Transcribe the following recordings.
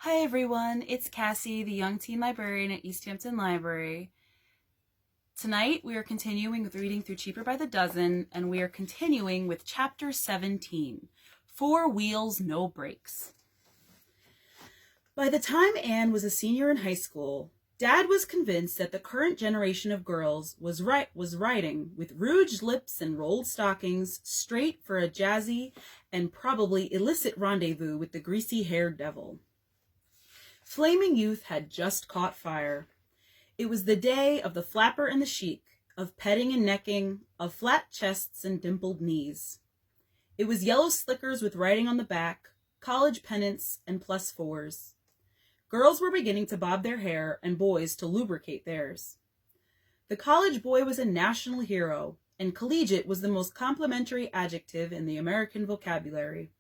Hi everyone, it's Cassie, the young teen librarian at East Hampton Library. Tonight we are continuing with reading through Cheaper by the Dozen, and we are continuing with Chapter 17, Four Wheels, No Brakes. By the time Anne was a senior in high school, Dad was convinced that the current generation of girls was riding with rouged lips and rolled stockings straight for a jazzy and probably illicit rendezvous with the greasy-haired devil. Flaming youth had just caught fire. It was the day of the flapper and the chic, of petting and necking, of flat chests and dimpled knees. It was yellow slickers with writing on the back, college pennants, and +4s. Girls were beginning to bob their hair and boys to lubricate theirs. The college boy was a national hero, and collegiate was the most complimentary adjective in the American vocabulary.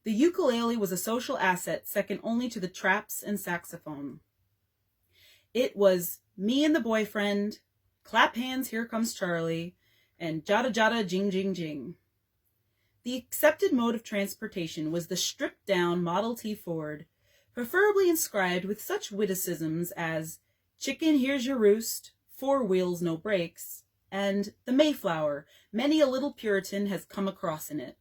The ukulele was a social asset second only to the traps and saxophone. It was me and the boyfriend, clap hands, here comes Charlie, and jada jada jing jing jing. The accepted mode of transportation was the stripped down Model T Ford, preferably inscribed with such witticisms as chicken here's your roost, 4 wheels no brakes, and the Mayflower, many a little Puritan has come across in it.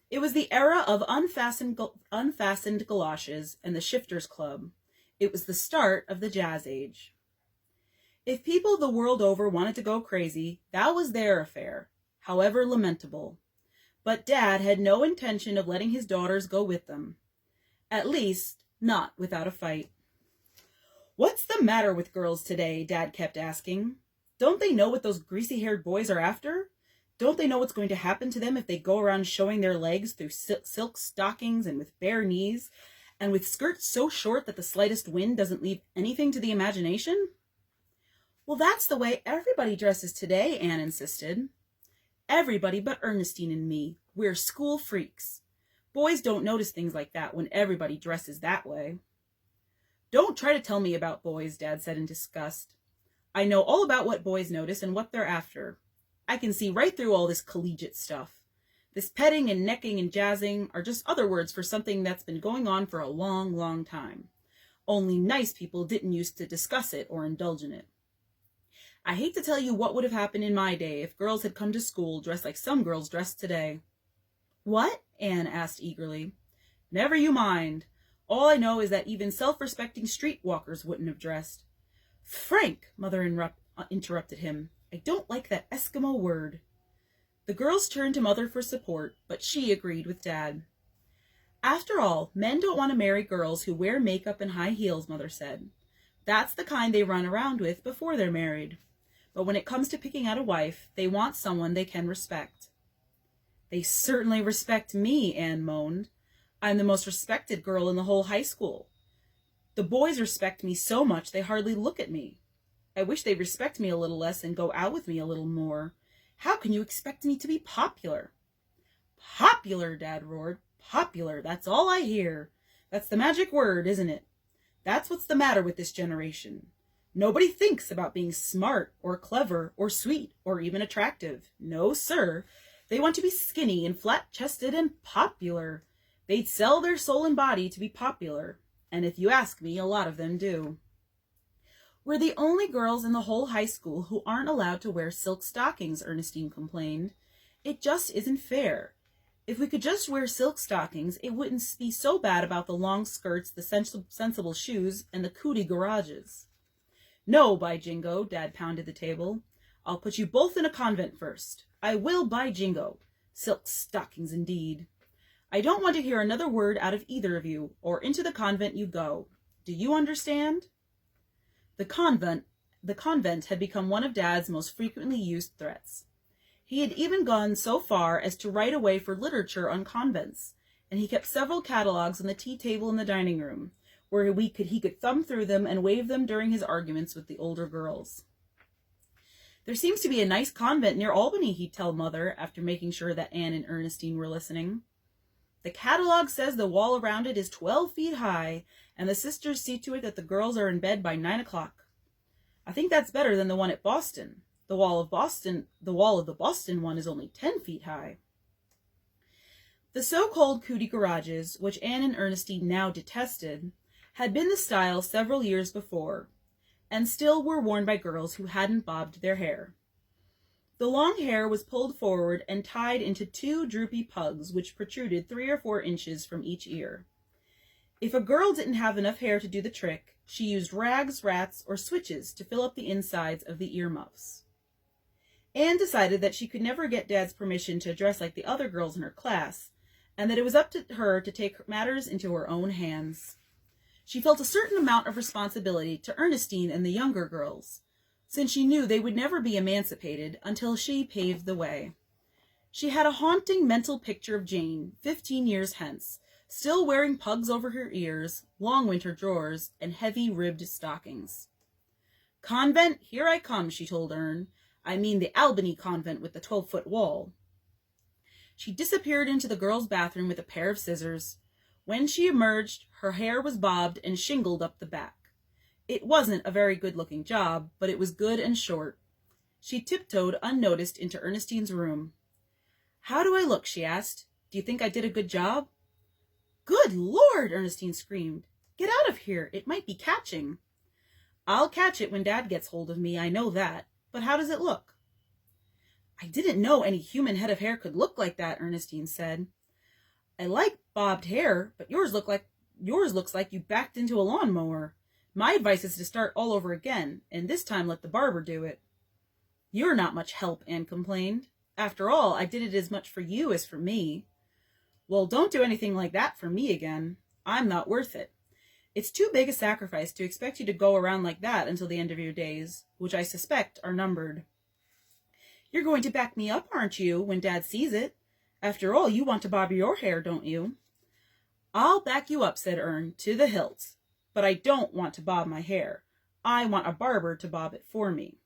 It was the era of unfastened galoshes and the Shifters Club. It was the start of the Jazz Age. If people the world over wanted to go crazy, that was their affair, however lamentable. But Dad had no intention of letting his daughters go with them. At least, not without a fight. "What's the matter with girls today?" Dad kept asking. "Don't they know what those greasy-haired boys are after? Don't they know what's going to happen to them if they go around showing their legs through silk stockings and with bare knees, and with skirts so short that the slightest wind doesn't leave anything to the imagination?" "Well, that's the way everybody dresses today," Anne insisted. "Everybody but Ernestine and me. We're school freaks. Boys don't notice things like that when everybody dresses that way." "Don't try to tell me about boys," Dad said in disgust. "I know all about what boys notice and what they're after. I can see right through all this collegiate stuff. This petting and necking and jazzing are just other words for something that's been going on for a long, long time. Only nice people didn't used to discuss it or indulge in it. I hate to tell you what would have happened in my day if girls had come to school dressed like some girls dress today." "What?" Anne asked eagerly. "Never you mind. All I know is that even self-respecting streetwalkers wouldn't have dressed." "Frank," Mother interrupted him, "I don't like that Eskimo word." The girls turned to Mother for support, but she agreed with Dad. "After all, men don't want to marry girls who wear makeup and high heels," Mother said. "That's the kind they run around with before they're married. But when it comes to picking out a wife, they want someone they can respect." "They certainly respect me," Anne moaned. "I'm the most respected girl in the whole high school. The boys respect me so much they hardly look at me. I wish they'd respect me a little less and go out with me a little more. How can you expect me to be popular?" "Popular," Dad roared. "Popular, that's all I hear. That's the magic word, isn't it? That's what's the matter with this generation. Nobody thinks about being smart or clever or sweet or even attractive. No, sir. They want to be skinny and flat-chested and popular. They'd sell their soul and body to be popular. And if you ask me, a lot of them do." "We're the only girls in the whole high school who aren't allowed to wear silk stockings," Ernestine complained. "It just isn't fair. If we could just wear silk stockings, it wouldn't be so bad about the long skirts, the sensible shoes, and the cootie garages." "No, by jingo," Dad pounded the table. "I'll put you both in a convent first. I will, by jingo. Silk stockings, indeed. I don't want to hear another word out of either of you, or into the convent you go. Do you understand?" The convent had become one of Dad's most frequently used threats. He had even gone so far as to write away for literature on convents, and he kept several catalogues on the tea table in the dining room, where he could thumb through them and wave them during his arguments with the older girls. "There seems to be a nice convent near Albany," he'd tell Mother, after making sure that Anne and Ernestine were listening. "The catalogue says the wall around it is 12 feet high, and the sisters see to it that the girls are in bed by 9 o'clock. I think that's better than the one at Boston. The wall of the Boston one is only 10 feet high." The so-called cootie garages, which Anne and Ernestine now detested, had been the style several years before, and still were worn by girls who hadn't bobbed their hair. The long hair was pulled forward and tied into two droopy pugs which protruded 3 or 4 inches from each ear. If a girl didn't have enough hair to do the trick, she used rags, rats, or switches to fill up the insides of the earmuffs. Anne decided that she could never get Dad's permission to dress like the other girls in her class, and that it was up to her to take matters into her own hands. She felt a certain amount of responsibility to Ernestine and the younger girls, since she knew they would never be emancipated until she paved the way. She had a haunting mental picture of Jane, 15 years hence, still wearing pugs over her ears, long winter drawers, and heavy-ribbed stockings. "Convent, here I come," she told Ern. "I mean the Albany convent with the 12-foot wall." She disappeared into the girls' bathroom with a pair of scissors. When she emerged, her hair was bobbed and shingled up the back. It wasn't a very good-looking job, but it was good and short. She tiptoed unnoticed into Ernestine's room. "How do I look?" she asked. "Do you think I did a good job?" "Good Lord!" Ernestine screamed. "Get out of here. It might be catching." "I'll catch it when Dad gets hold of me, I know that. But how does it look?" "I didn't know any human head of hair could look like that," Ernestine said. "I like bobbed hair, but yours looks like you backed into a lawnmower. My advice is to start all over again, and this time let the barber do it." "You're not much help," Anne complained. "After all, I did it as much for you as for me." "Well, don't do anything like that for me again. I'm not worth it. It's too big a sacrifice to expect you to go around like that until the end of your days, which I suspect are numbered." "You're going to back me up, aren't you, when Dad sees it? After all, you want to bob your hair, don't you?" "I'll back you up," said Ern, "to the hilt. But I don't want to bob my hair. I want a barber to bob it for me."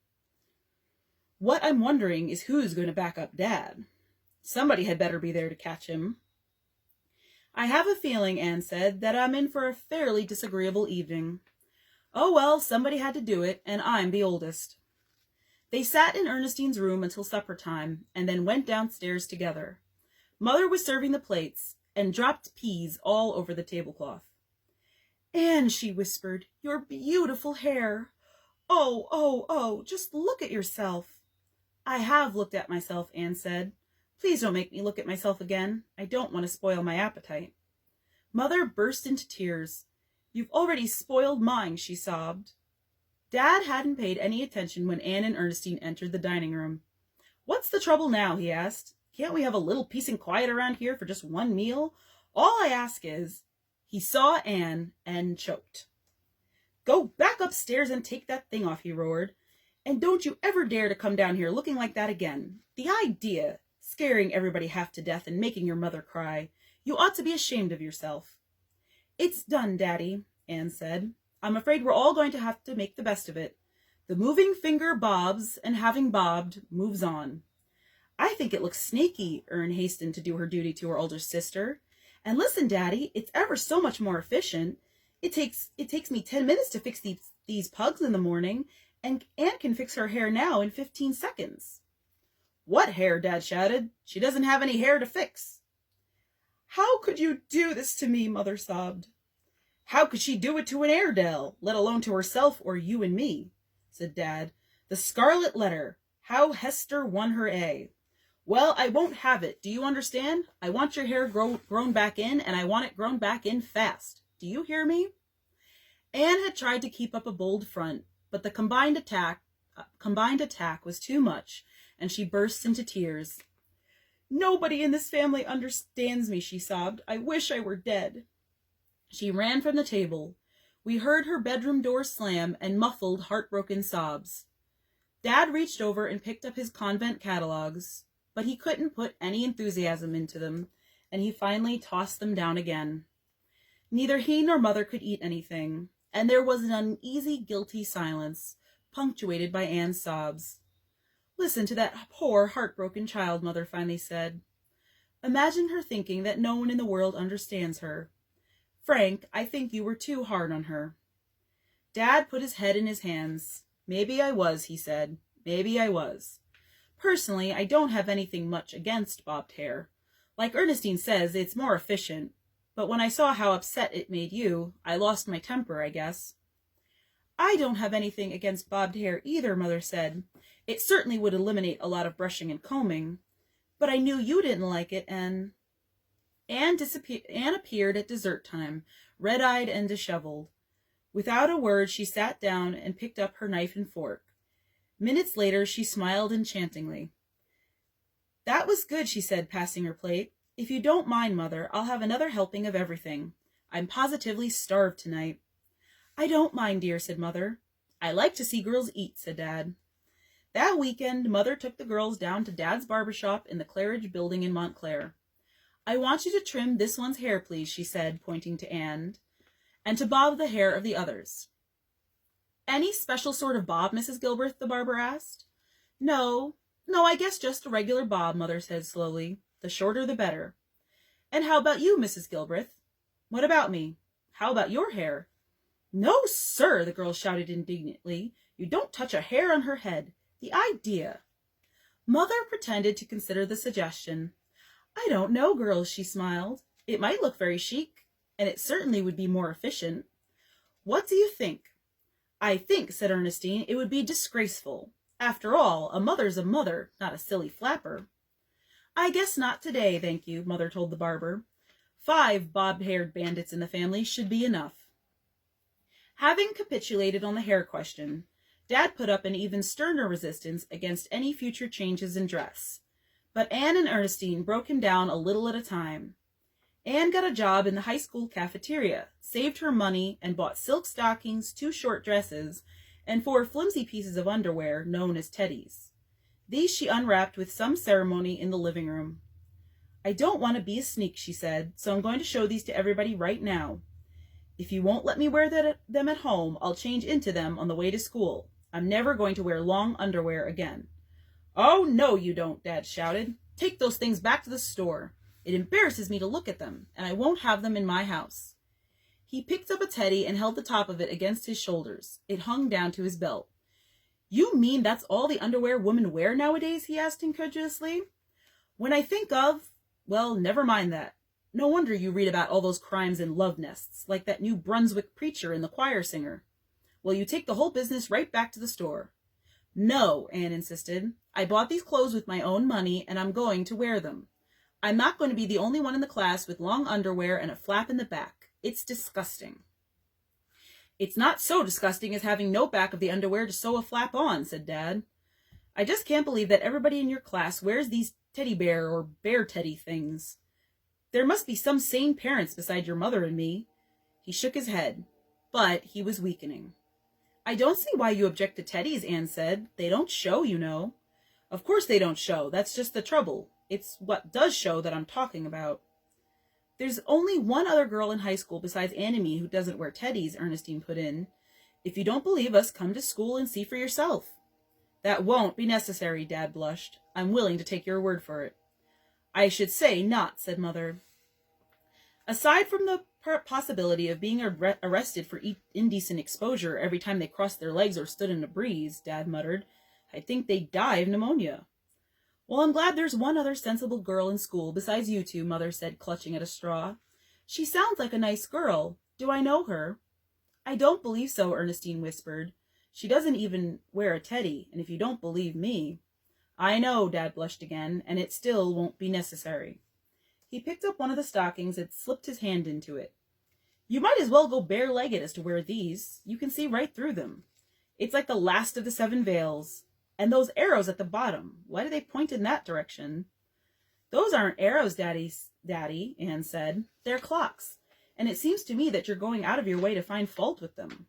"What I'm wondering is who's going to back up Dad. Somebody had better be there to catch him." "I have a feeling," Anne said, "that I'm in for a fairly disagreeable evening. Oh well, somebody had to do it, and I'm the oldest." They sat in Ernestine's room until supper time, and then went downstairs together. Mother was serving the plates, and dropped peas all over the tablecloth. "Anne," she whispered, "your beautiful hair. Oh, oh, oh, just look at yourself." "I have looked at myself," Anne said. "Please don't make me look at myself again. I don't want to spoil my appetite." Mother burst into tears. "You've already spoiled mine," she sobbed. Dad hadn't paid any attention when Anne and Ernestine entered the dining room. "What's the trouble now?" he asked. "Can't we have a little peace and quiet around here for just one meal? All I ask is—" He saw Anne and choked. "Go back upstairs and take that thing off," he roared. "And don't you ever dare to come down here looking like that again. The idea! Scaring everybody half to death and making your mother cry. You ought to be ashamed of yourself." "It's done, Daddy," Anne said. "I'm afraid we're all going to have to make the best of it. The moving finger bobs, and having bobbed, moves on." "I think it looks snaky," Ern hastened to do her duty to her older sister. "And listen, Daddy, it's ever so much more efficient. It takes me 10 minutes to fix these pugs in the morning, and Anne can fix her hair now in 15 seconds. "What hair?" Dad shouted. "She doesn't have any hair to fix." "How could you do this to me?" Mother sobbed. "How could she do it to an Airedale, let alone to herself or you and me?" said Dad. "The Scarlet Letter. How Hester won her A. Well, I won't have it. Do you understand? I want your hair grown back in, and I want it grown back in fast. Do you hear me?" Anne had tried to keep up a bold front, but the combined attack was too much, and she burst into tears. "Nobody in this family understands me," she sobbed. "I wish I were dead." She ran from the table. We heard her bedroom door slam and muffled, heartbroken sobs. Dad reached over and picked up his convent catalogs, but he couldn't put any enthusiasm into them, and he finally tossed them down again. Neither he nor Mother could eat anything, and there was an uneasy, guilty silence, punctuated by Anne's sobs. "Listen to that poor, heartbroken child," Mother finally said. "Imagine her thinking that no one in the world understands her. Frank, I think you were too hard on her." Dad put his head in his hands. "Maybe I was," he said. "Maybe I was. Personally, I don't have anything much against bobbed hair. Like Ernestine says, it's more efficient. But when I saw how upset it made you, I lost my temper, I guess. I don't have anything against bobbed hair either, Mother said. It certainly would eliminate a lot of brushing and combing. But I knew you didn't like it, and... Anne appeared at dessert time, red-eyed and disheveled. Without a word, she sat down and picked up her knife and fork. Minutes later, she smiled enchantingly. That was good, she said, passing her plate. If you don't mind, Mother, I'll have another helping of everything. I'm positively starved tonight. I don't mind, dear, said Mother. I like to see girls eat, said Dad. That weekend, Mother took the girls down to Dad's barber shop in the Claridge building in Montclair. I want you to trim this one's hair, please, she said, pointing to Anne, and to bob the hair of the others. Any special sort of bob, Mrs. Gilbreth, the barber asked. No, I guess just a regular bob, Mother said slowly. The shorter the better. And how about you, Mrs. Gilbreth? What about me? How about your hair? No, sir, the girl shouted indignantly. You don't touch a hair on her head. The idea. Mother pretended to consider the suggestion. I don't know, girls, she smiled. It might look very chic, and it certainly would be more efficient. What do you think? I think, said Ernestine, it would be disgraceful. After all, a mother's a mother, not a silly flapper. I guess not today, thank you, Mother told the barber. 5 bob-haired bandits in the family should be enough. Having capitulated on the hair question, Dad put up an even sterner resistance against any future changes in dress. But Anne and Ernestine broke him down a little at a time. Anne got a job in the high school cafeteria, saved her money, and bought silk stockings, 2 short dresses, and 4 flimsy pieces of underwear known as teddies. These she unwrapped with some ceremony in the living room. I don't want to be a sneak, she said, so I'm going to show these to everybody right now. If you won't let me wear them at home, I'll change into them on the way to school. I'm never going to wear long underwear again. Oh, no, you don't, Dad shouted. Take those things back to the store. It embarrasses me to look at them, and I won't have them in my house. He picked up a teddy and held the top of it against his shoulders. It hung down to his belt. You mean that's all the underwear women wear nowadays? He asked incredulously. When I think of... Well, never mind that. No wonder you read about all those crimes in love nests, like that New Brunswick preacher and the choir singer. Well, you take the whole business right back to the store. No, Anne insisted. I bought these clothes with my own money, and I'm going to wear them. I'm not going to be the only one in the class with long underwear and a flap in the back. It's disgusting. It's not so disgusting as having no back of the underwear to sew a flap on, said Dad. I just can't believe that everybody in your class wears these teddy bear or bear teddy things. There must be some sane parents beside your mother and me. He shook his head, but he was weakening. I don't see why you object to teddies, Anne said. They don't show, you know. Of course they don't show. That's just the trouble. It's what does show that I'm talking about. There's only one other girl in high school besides Anne and me who doesn't wear teddies, Ernestine put in. If you don't believe us, come to school and see for yourself. That won't be necessary, Dad blushed. I'm willing to take your word for it. I should say not, said Mother. Aside from the possibility of being arrested for indecent exposure every time they crossed their legs or stood in a breeze, Dad muttered, I think they'd die of pneumonia. Well, I'm glad there's one other sensible girl in school besides you two, Mother said, clutching at a straw. She sounds like a nice girl. Do I know her? I don't believe so, Ernestine whispered. She doesn't even wear a teddy, and if you don't believe me... I know, Dad blushed again, and it still won't be necessary. He picked up one of the stockings and slipped his hand into it. You might as well go bare-legged as to wear these. You can see right through them. It's like the last of the 7 veils. And those arrows at the bottom, why do they point in that direction? Those aren't arrows, Daddy, Anne said. They're clocks, and it seems to me that you're going out of your way to find fault with them.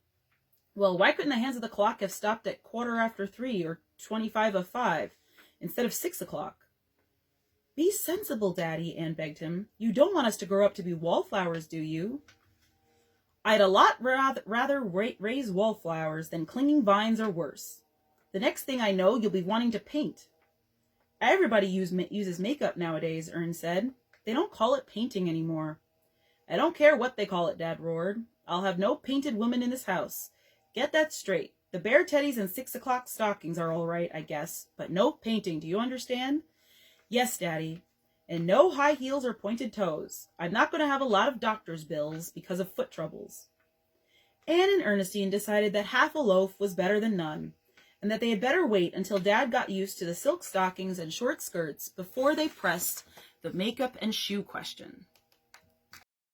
Well, why couldn't the hands of the clock have stopped at 3:15 or 25 of 5, instead of 6 o'clock? Be sensible, Daddy, Anne begged him. You don't want us to grow up to be wallflowers, do you? I'd a lot rather raise wallflowers than clinging vines or worse. The next thing I know, you'll be wanting to paint. Everybody uses makeup nowadays, Ern said. They don't call it painting anymore. I don't care what they call it, Dad roared. I'll have no painted woman in this house. Get that straight. The bear teddies and 6 o'clock stockings are all right, I guess, but no painting, do you understand? Yes, Daddy. And no high heels or pointed toes. I'm not going to have a lot of doctor's bills because of foot troubles. Anne and Ernestine decided that half a loaf was better than none, and that they had better wait until Dad got used to the silk stockings and short skirts before they pressed the makeup and shoe question.